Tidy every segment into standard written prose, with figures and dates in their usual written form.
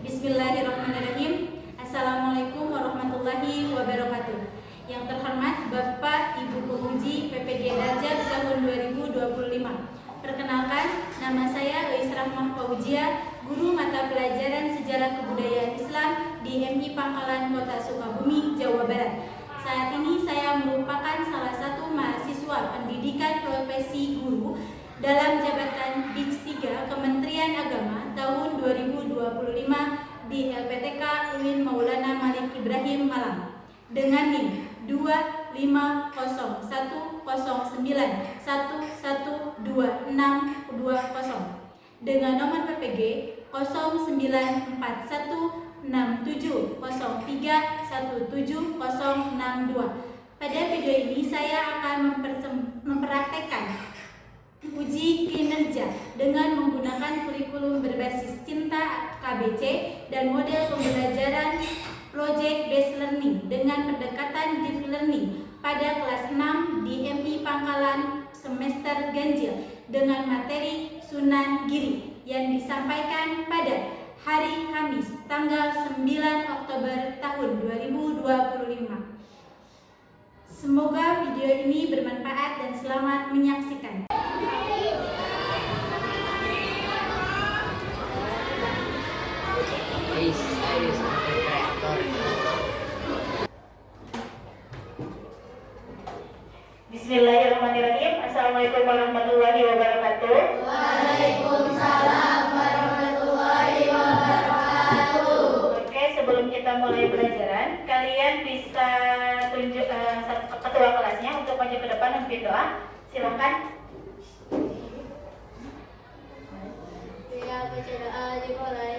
Bismillahirrahmanirrahim. Assalamualaikum warahmatullahi wabarakatuh. Yang terhormat Bapak Ibu Penguji PPG Darjat tahun 2025. Perkenalkan, nama saya Eis Rahmah Fauzia, guru mata pelajaran Sejarah Kebudayaan Islam di MI Pangkalan Kota Sukabumi, Jawa Barat. Saat ini saya merupakan salah satu mahasiswa pendidikan profesi guru dalam jabatan DIKS 3 Kementerian Agama tahun 2025 di LPTK UIN Maulana Malik Ibrahim Malang dengan NIM 25410911260 dengan nomor PPG 094167031762. Pada video ini saya akan mempraktekkan uji kinerja dengan menggunakan kurikulum berbasis cinta KBC dan model pembelajaran Project Based Learning dengan pendekatan Deep Learning pada kelas 6 di MI Pangkalan semester ganjil dengan materi Sunan Giri yang disampaikan pada hari Kamis tanggal 9 Oktober tahun 2025. Semoga video ini bermanfaat dan selamat menyaksikan. Bismillahirrahmanirrahim. Assalamualaikum warahmatullahi wabarakatuh. Waalaikumsalam warahmatullahi wabarakatuh. Oke, sebelum kita mulai pelajaran, kalian bisa tunjuk ketua kelasnya untuk maju ke depan memimpin doa. Silakan. Ya, baca doa dimulai.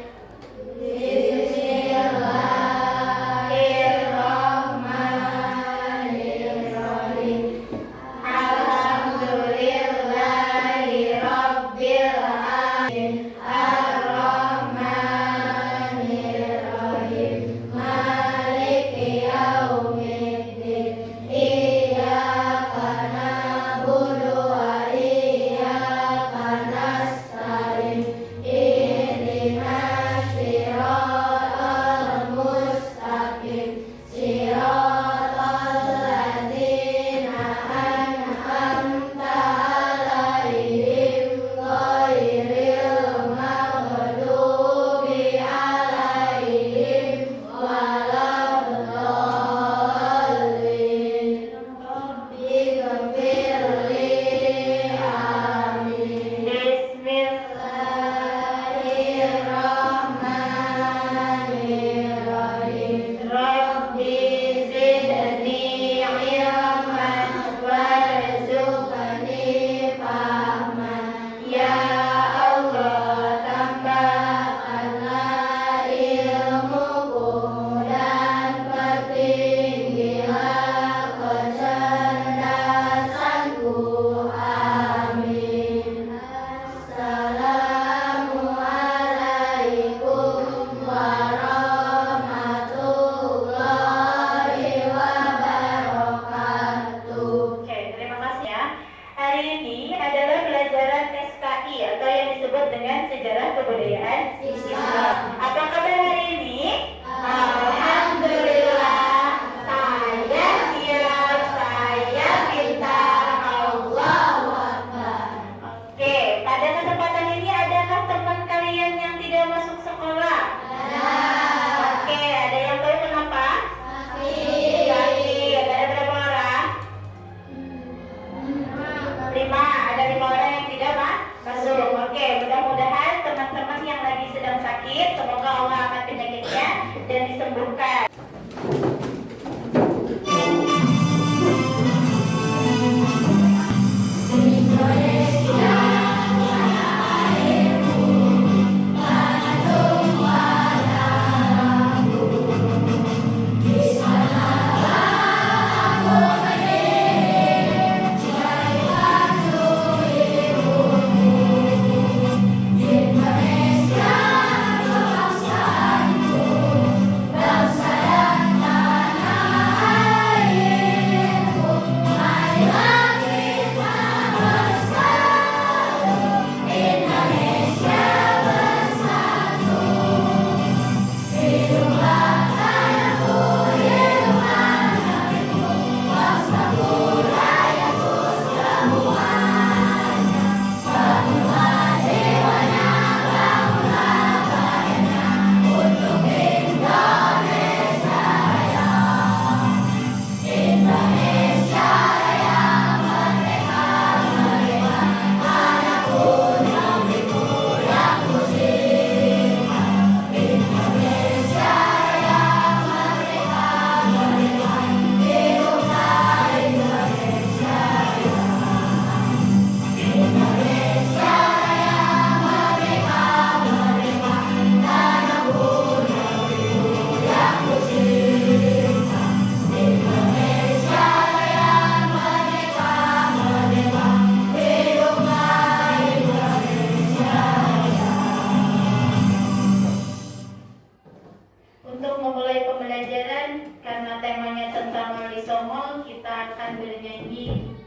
semuanya tentang Wali Songo, kita akan bernyanyi.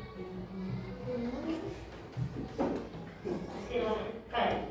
Silakan.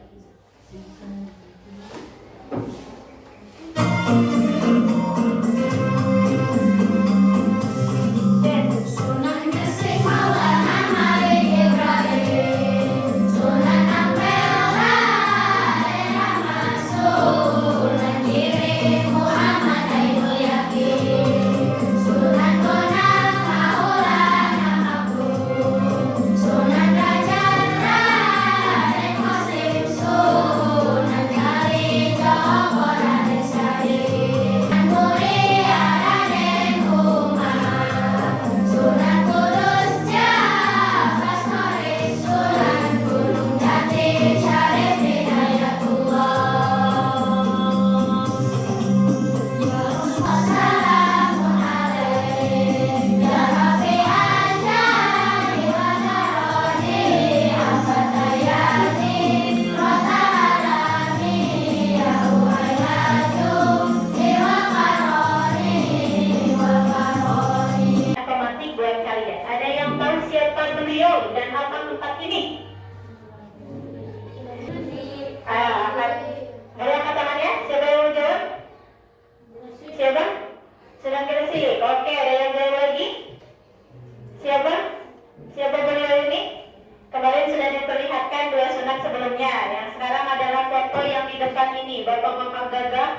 Sunan Gresik Maulana Malik Ibrahim, Sunan Ampel Raden Ahmad Sunan Giri Muhammad Ainul Yakin, Sunan Bonang Maulana Makmum, Sunan Rajab Raden Qasim, Sunan Kali Joko Raden Syahid, Sunan Muria Raden Umar, Sunan Kudus Jafar Sori, Sunan Gunung Jati Syarif Hidayatullah. Wassalamun alaik ya Rafi Anjani wa Naroni Afatayati Rota Alami ya Uhayyatu Iwa Karoni wa Karoni. Otomatis buat kalian. Ada yang tahu siapa beliau dan apa tempat ini? Ada yang kata tangannya? Siapa yang mau jawab? Siapa? Sunan Gresik. Oke, ada yang jawab lagi? Siapa? Siapa beliau ini? Kemarin sudah diperlihatkan dua sunat sebelumnya. Yang sekarang adalah foto yang di depan ini. Bapak-bapak gagah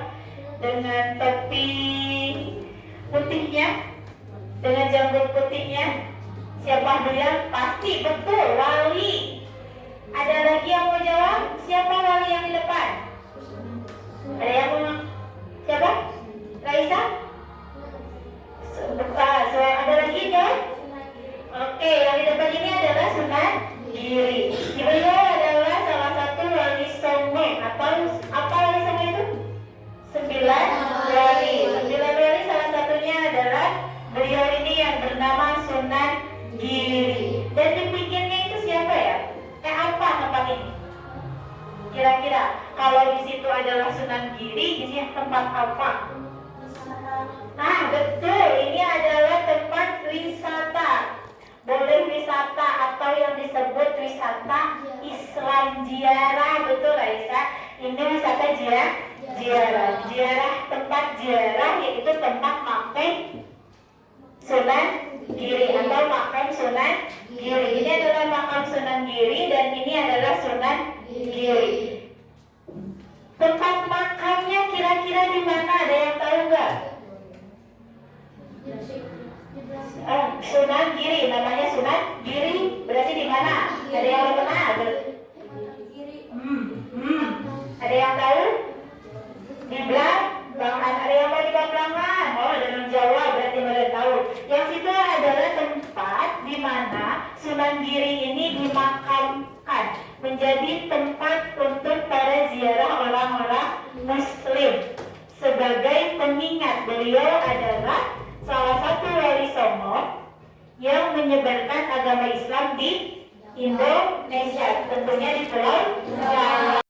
dengan topi putihnya, dengan janggut putihnya. Siapa beliau? Pasti betul, wali. Ada lagi yang mau jawab? Siapa wali yang di depan? Ada yang mau? Siapa? Raisa? Ada lagi jawab? Oke, yang di depan ini adalah Sunan Giri. Beliau adalah salah satu wali songo atau apa wali songo itu? 9 wali. 9 wali salah satunya adalah beliau ini yang bernama Sunan Giri. Dan di pinggirnya itu siapa ya? Apa tempat ini? Kira-kira kalau di situ adalah Sunan Giri, di sini tempat apa? Nah, betul. Ini adalah tempat wisata. Boleh wisata atau yang disebut wisata Islam ziarah, betul Raisa? Ini wisata ziarah. Ziarah, tempat ziarah yaitu tempat makam Sunan Giri atau makam Sunan Giri. Ini adalah makam Sunan Giri dan ini adalah Sunan Giri. Tempat makamnya kira-kira di mana? Ada yang tahu nggak? Sunan Giri, namanya Sunan Giri. Berarti di mana? Ada yang kenal? Ada yang tahu? Di Belambangan. Ada yang tahu di Belambangan? Oh, dalam Jawa berarti mereka tahu. Yang situ adalah tempat di mana Sunan Giri ini dimakamkan, menjadi tempat untuk para ziarah orang-orang Muslim. Sebagai pengingat, beliau adalah salah satu wali songo yang menyebarkan agama Islam di Indonesia, tentunya di Pulau Jawa.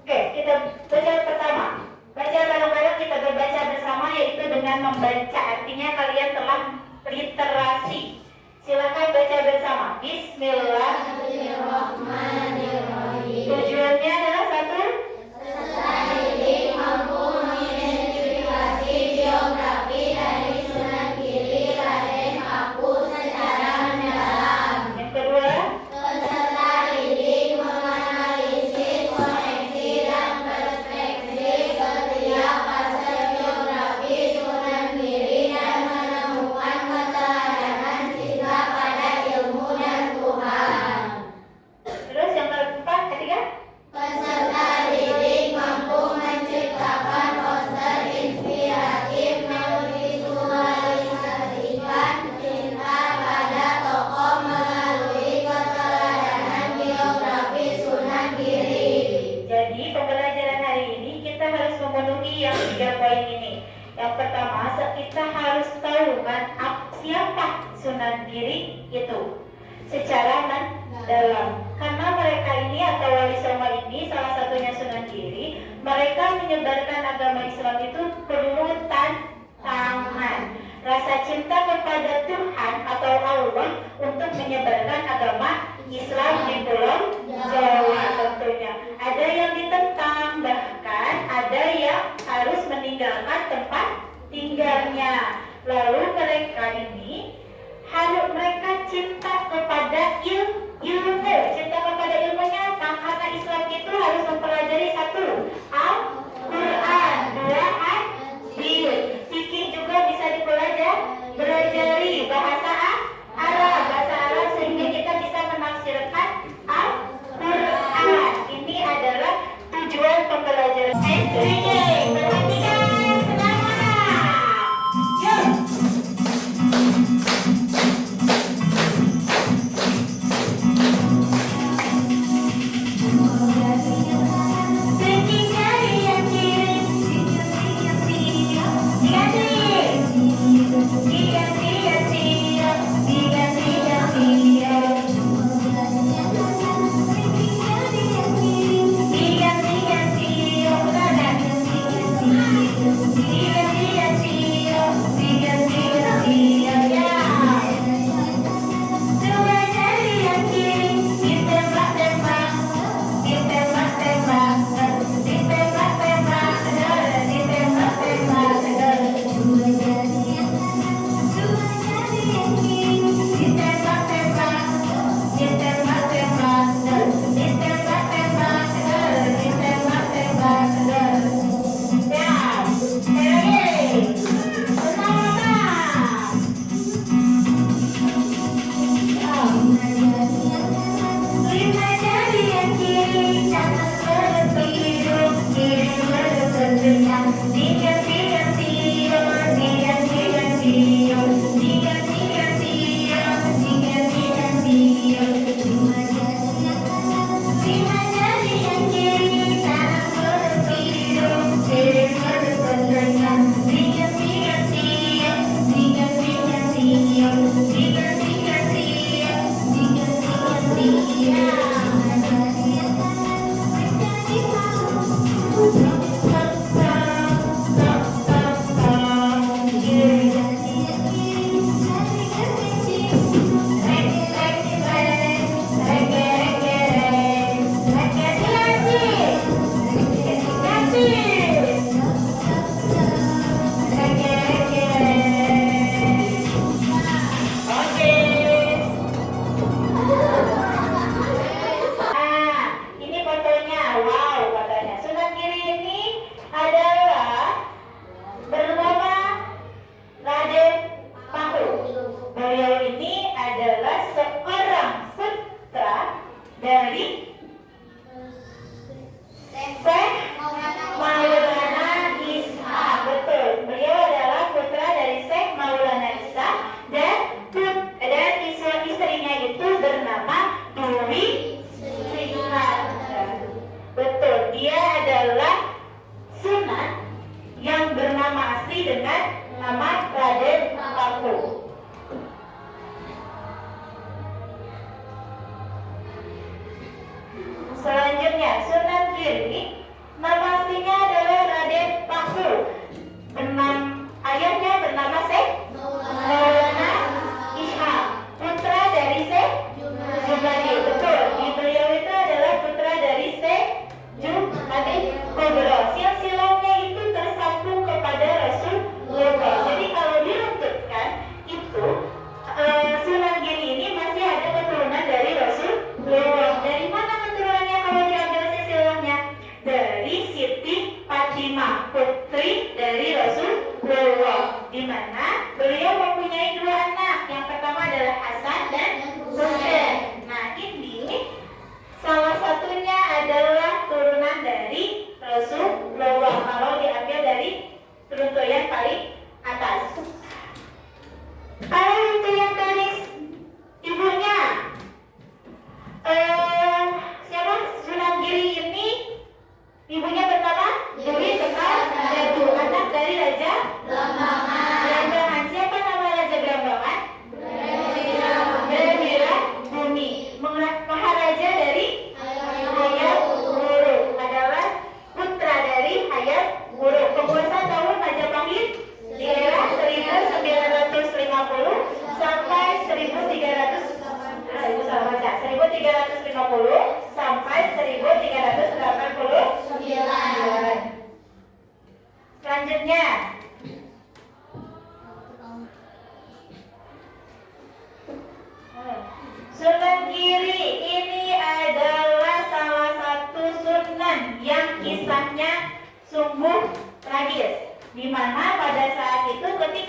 Oke, kita baca pertama. Baca bareng-bareng, kita berbaca bersama, yaitu dengan membaca. Artinya kalian telah literasi. Silakan baca bersama. Bismillahirrahmanirrahim. Tujuannya adalah satu. Mampu mengidentifikasi biografi dari Sunan Giri Raden Paku secara mendalam. Yang kedua, Peserta didik menganalisis koneksi dan perspektif setiap fase biografi Sunan Giri dan menemukan keteladanan cinta pada ilmu dan Tuhan. terus yang keempat, ketiga. Peserta didik mampu menciptakan poster inspiratif memvisualisasikan cinta pada tokoh melalui keteladanan biografi Sunan Giri. Jadi pembelajaran hari ini kita harus memenuhi yang 3 poin ini. Yang pertama, kita harus tahu siapa Sunan Giri itu secara mendalam. Karena mereka ini atau wali songo ini, salah satunya Sunan Giri, mereka menyebarkan agama Islam itu perlu tangan. Rasa cinta kepada Tuhan atau Allah untuk menyebarkan agama Islam di Pulau Jawa tentunya. Ada yang ditentang, bahkan ada yang harus meninggalkan tempat tinggalnya. Lalu mereka cinta kepada ilmu. Cinta kepada ilmunya apa? Karena Islam itu harus mempelajari satu, Al-Quran, dua, hadis. Fikih juga bisa dipelajari bahasa Arab sehingga kita bisa menafsirkan Al-Quran. Ini adalah tujuan pembelajaran. SDG, perhatikan semuanya. Yuk.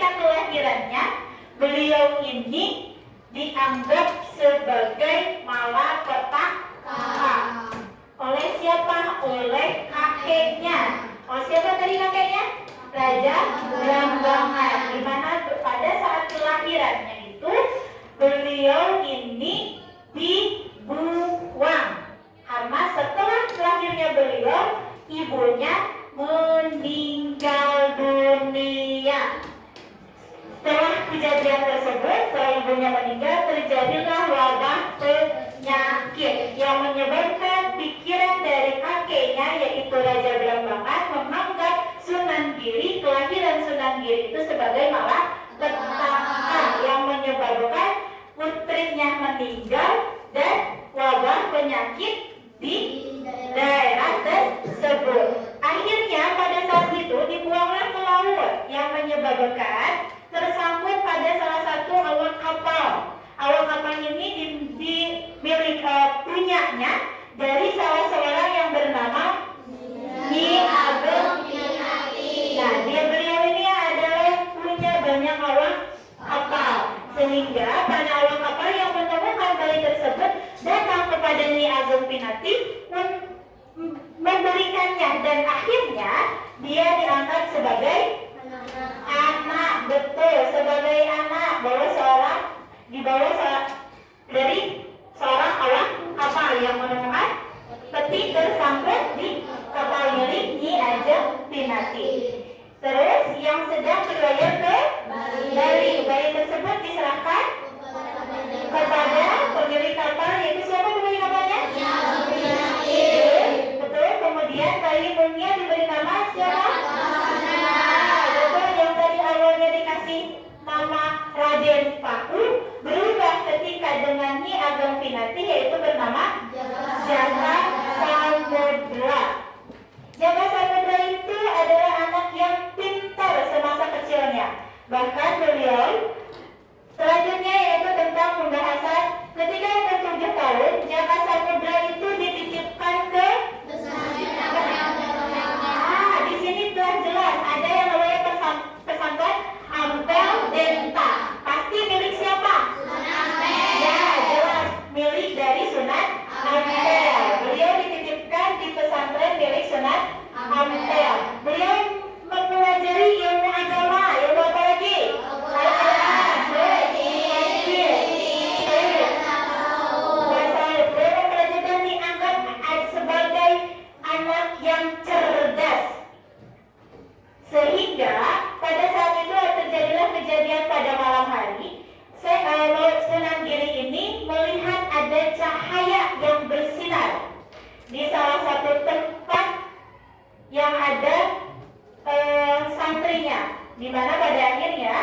pasca kelahirannya, beliau ini dianggap sebagai malapetaka. Oleh siapa? Oleh kakeknya. Oh, siapa tadi kakeknya? Raja Blambangan. Di mana pada saat kelahirannya itu beliau ini dibuang karena setelah lahirnya beliau ibunya meninggal dunia. Setelah kejadian tersebut, setelah ibunya meninggal, terjadilah wabah penyakit yang menyebabkan pikiran dari kakeknya, yaitu Raja Blambangan, menganggap Sunan Giri, kelahiran Sunan Giri itu sebagai malapetaka yang menyebabkan putrinya meninggal dan wabah penyakit di daerah tersebut. Akhirnya pada saat itu dibuanglah ke laut yang menyebabkan tersangkut pada salah satu awak kapal. Awak kapal ini punyanya dari salah seorang yang bernama Nyi Ageng Pinati. Nah, beliau ini adalah punya banyak awak kapal, sehingga pada awak kapal yang menemukan bayi tersebut datang kepada Nyi Ageng Pinati memberikannya, dan akhirnya dia diangkat sebagai anak, betul, sebagai anak dari seorang awak kapal yang menemukan peti tersangkut di kapal milik Nyi Ageng Pinati. Terus yang sedang berlayar ke Bali, bayi tersebut diserahkan kepada pemilik kapal, yaitu siapa pemilik kapalnya? Betul. Kemudian bayi Munia diberi nama siapa? Betul, yang tadi awalnya dikasih nama Raden Paku berubah ketika dengan Nyi Ageng Pinati, yaitu bernama Jaka Samudra. Jaka Samudra itu adalah anak yang pintar semasa kecilnya. Bahkan beliau selanjutnya yaitu tentang pembahasan ketika umur 7 tahun, Jaka Samudra itu dititipkan ke di sini telah jelas ada yang namanya pesantren Ampel Denta. Pasti milik siapa? Ya, jelas milik dari Sunan Ampel. Beliau dititipkan di pesantren milik Sunan Ampel. Beliau mempelajari ilmu agama, ilmu apa lagi? Beliau dianggap sebagai anak yang cerdas, sehingga pada saat itu terjadilah kejadian pada malam hari. Sunan Giri ini melihat ada cahaya yang bersinar di salah satu tempat yang ada santrinya, di mana pada akhirnya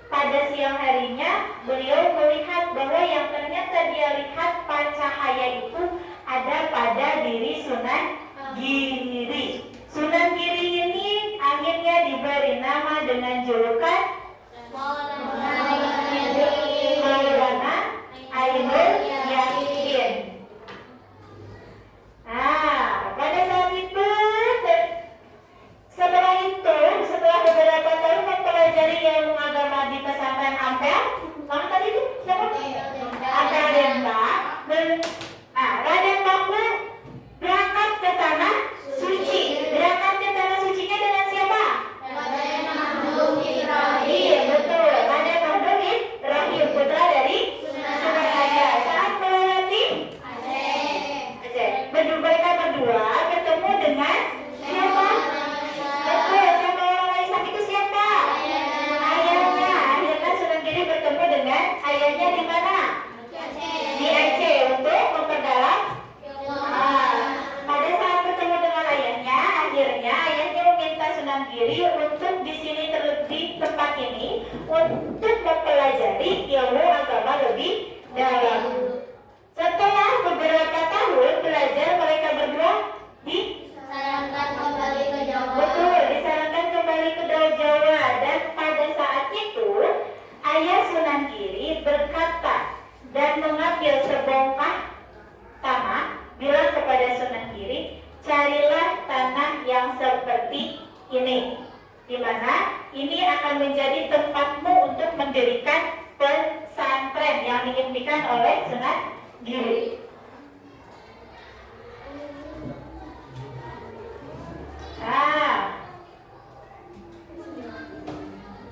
pada siang harinya beliau melihat bahwa yang ternyata dia lihat cahaya itu ada pada diri Sunan Giri. Sunan Giri ini akhirnya diberi nama dengan julukan Maulana Ainul Yakin. Nah, pada saat itu setelah beberapa tahun mempelajari ilmu agama di pesantren Ampel, mana tadi itu siapa? Ampel Denta. Raden Paku berangkat ke tanah suci. Berangkat ke tanah sucinya dengan siapa? Raden Mahdum Ibrahim. Iya, betul. Raden Mahdum Ibrahim, putra dari Sunan Aja. Saat melewati Aceh, mereka berdua bertemu dengan siapa? Betul, siapa orang Islam itu siapa? Ayahnya. Akhirnya Sunan Giri bertemu dengan ayahnya di mana? Di Aceh untuk memperdalam. Pada saat bertemu dengan ayahnya, akhirnya ayahnya meminta Sunan Giri untuk di sini di tempat ini untuk mempelajari ilmu agama lebih dalam. Setelah beberapa tahun belajar, mereka berdua Disarankan kembali ke Jawa. betul disarankan kembali ke Jawa, dan pada saat itu ayah Sunan Giri berkata dan mengambil sebongkah tanah, bilang kepada Sunan Giri, carilah tanah yang seperti ini, di mana ini akan menjadi tempatmu untuk mendirikan pesantren yang diimpikan oleh Sunan Giri. Nah,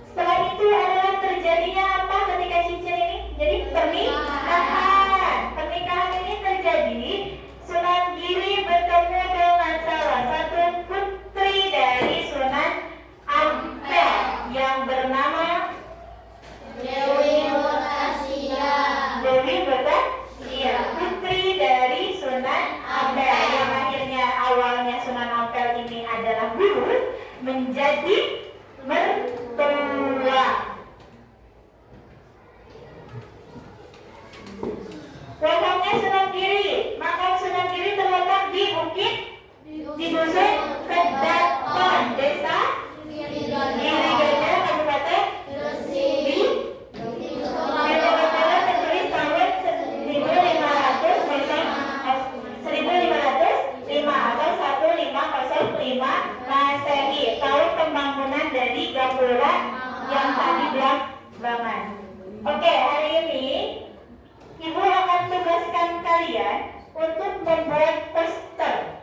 setelah itu adalah terjadinya apa ketika cincin ini? Jadi pernikahan. Pernikahan ini terjadi. Sunan Giri bertemu dengan salah satu putri dari Sunan Ampel yang bernama Dewi Botasya. Dewi Botasya, putri dari Sunan Ampel yang akhirnya awalnya Sunan Ampel ini adalah guru menjadi mertua. Makam Sunan Giri, makam Sunan Giri terletak di bukit di dusun Kedaton, desa Girigajah, Kabupaten di Medan tertulis tahun 1505 atau 1505 Masehi, tahun pembangunan dari Gapura yang tadi belakangan. Oke, hari ini Ibu akan tugaskan kalian untuk membuat poster.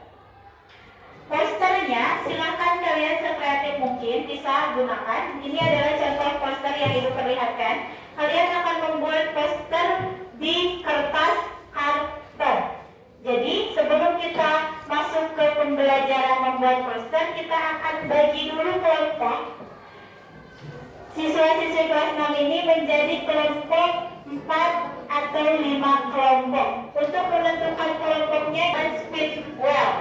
Posternya silahkan kalian sekreatif mungkin bisa gunakan. Ini adalah contoh poster yang Ibu perlihatkan. Kalian akan membuat poster di kertas karton. Jadi sebelum kita masuk ke pembelajaran membuat poster, kita akan bagi dulu kelompok. Siswa-siswi kelas 6 ini menjadi kelompok 4 atau 5 kelompok. Untuk menentukan kelompoknya dan spin wheel.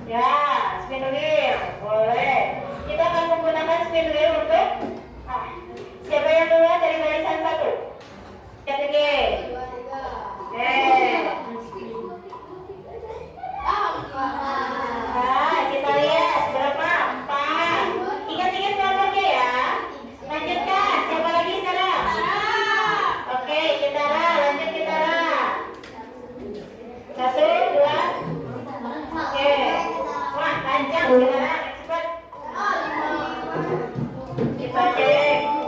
Ya, spin wheel boleh. Kita akan menggunakan spin wheel untuk siapa yang duluan dari barisan 1? Siapa lagi? Kita lihat berapa? 4. Ingat-ingat kelompoknya ya. Lanjutkan. Siapa lagi sekarang? Oke, Kitara. Lanjut Kitara. 1, 2. Oke. Wah, panjang Kitara. Cepat. Kita cek.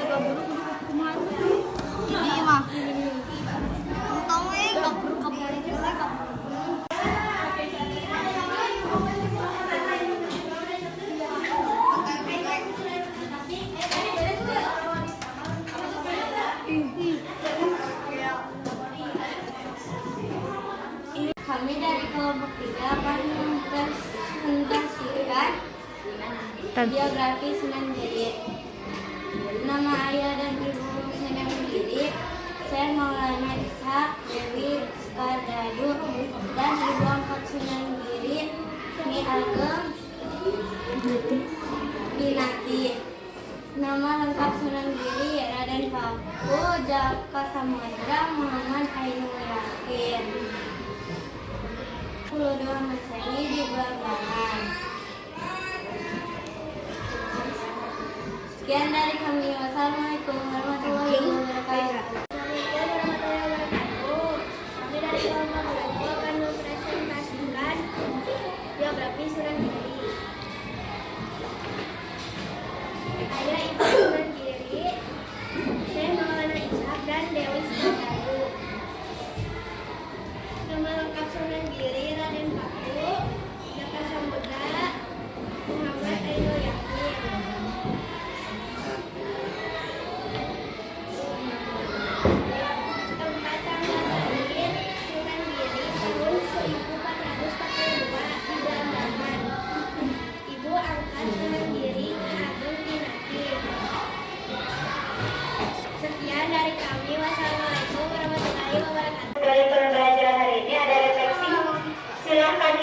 Ini mah. Tahu kapur kapur. Kami dari kelompok 3 akan mempresentasikan biografi Sunan Giri. Nama ayah dan ibu Sunan Giri, Syekh Maulana Ishaq Dewi Sukardadu, dan ibu angkat Sunan Giri, Nyi Ageng Binati. Nama lengkap Sunan Giri Raden Paku Jaka Samudra Muhammad Ainul Yakin. 22 Masehi di bulan Ramadan. Sekian dari kami. Wassalamualaikum warahmatullahi wabarakatuh. Kami dari kelompok 2 akan mempresentasikan biografi Sunan Giri. Ayah ibu Sunan Giri, Syekh Maulana Ishaq dan Dewi Sukardadu. Nama lengkap Sunan Giri Raden Paku Jaka Samudra Muhammad Ainul Yakin. Tempat tanggal lahir Sunan Giri tahun 1442 di Belambangan. Ibu angkat Sunan Giri Nyi Ageng Binati. Sekian dari kami. Wassalamualaikum warahmatullahi wabarakatuh. Dari pembelajaran hari ini ada refleksi. Silakan.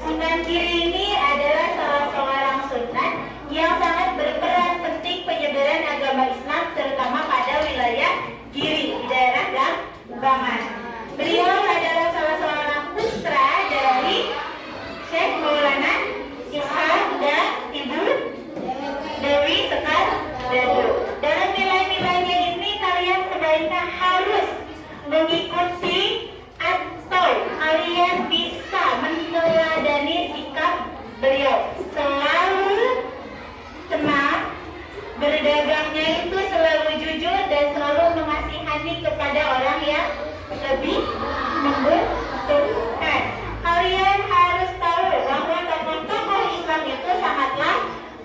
Sunan Giri ini adalah salah seorang sultan yang sangat berperan penting penyebaran agama Islam terutama pada wilayah Giri di daerah Lambangan. Beliau adalah salah seorang putra dari Syekh Maulana Ishaq dan Ibu Dewi Sukardadu. Dalam nilai-nilainya ini kalian sebaiknya harus mengikuti atau kalian bisa meneladani sikap beliau. Selalu tenang, berdagangnya itu selalu jujur dan selalu mengasihani kepada orang yang lebih membutuhkan. Kalian harus tahu bahwa tokoh-tokoh Islam itu sangatlah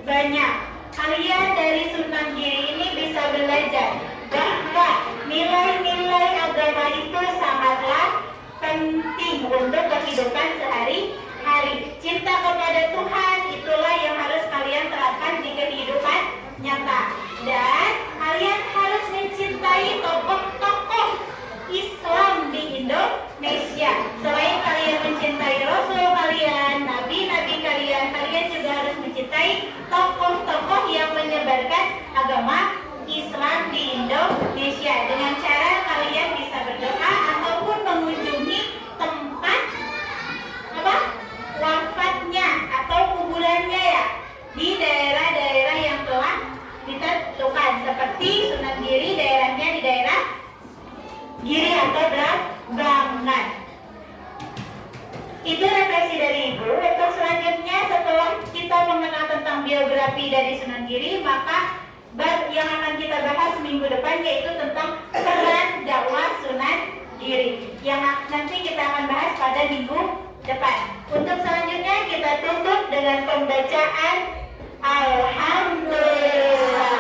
banyak. Kalian dari Sunan Giri ini bisa belajar bahwa nilai-nilai agama itu sangatlah penting untuk kehidupan sehari-hari. Cinta kepada Tuhan itulah yang harus kalian terapkan di kehidupan nyata. Dan kalian harus mencintai tokoh-tokoh Islam di Indonesia. Selain kalian mencintai Rasul kalian, nabi-nabi kalian, kalian juga harus mencintai tokoh-tokoh yang menyebarkan agama Islam di Indonesia. Dengan cara kalian bisa berdoa ataupun mengunjungi tempat wafatnya atau kuburannya ya di daerah-daerah yang telah ditentukan. Seperti Sunan Giri daerahnya di daerah Giri atau Belambangan. Itu refleksi dari Ibu. Untuk selanjutnya setelah kita mengenal tentang biografi dari Sunan Giri, maka bab yang akan kita bahas minggu depan yaitu tentang peran dakwah Sunan Giri yang nanti kita akan bahas pada minggu depan. Untuk selanjutnya kita tutup dengan pembacaan Alhamdulillah.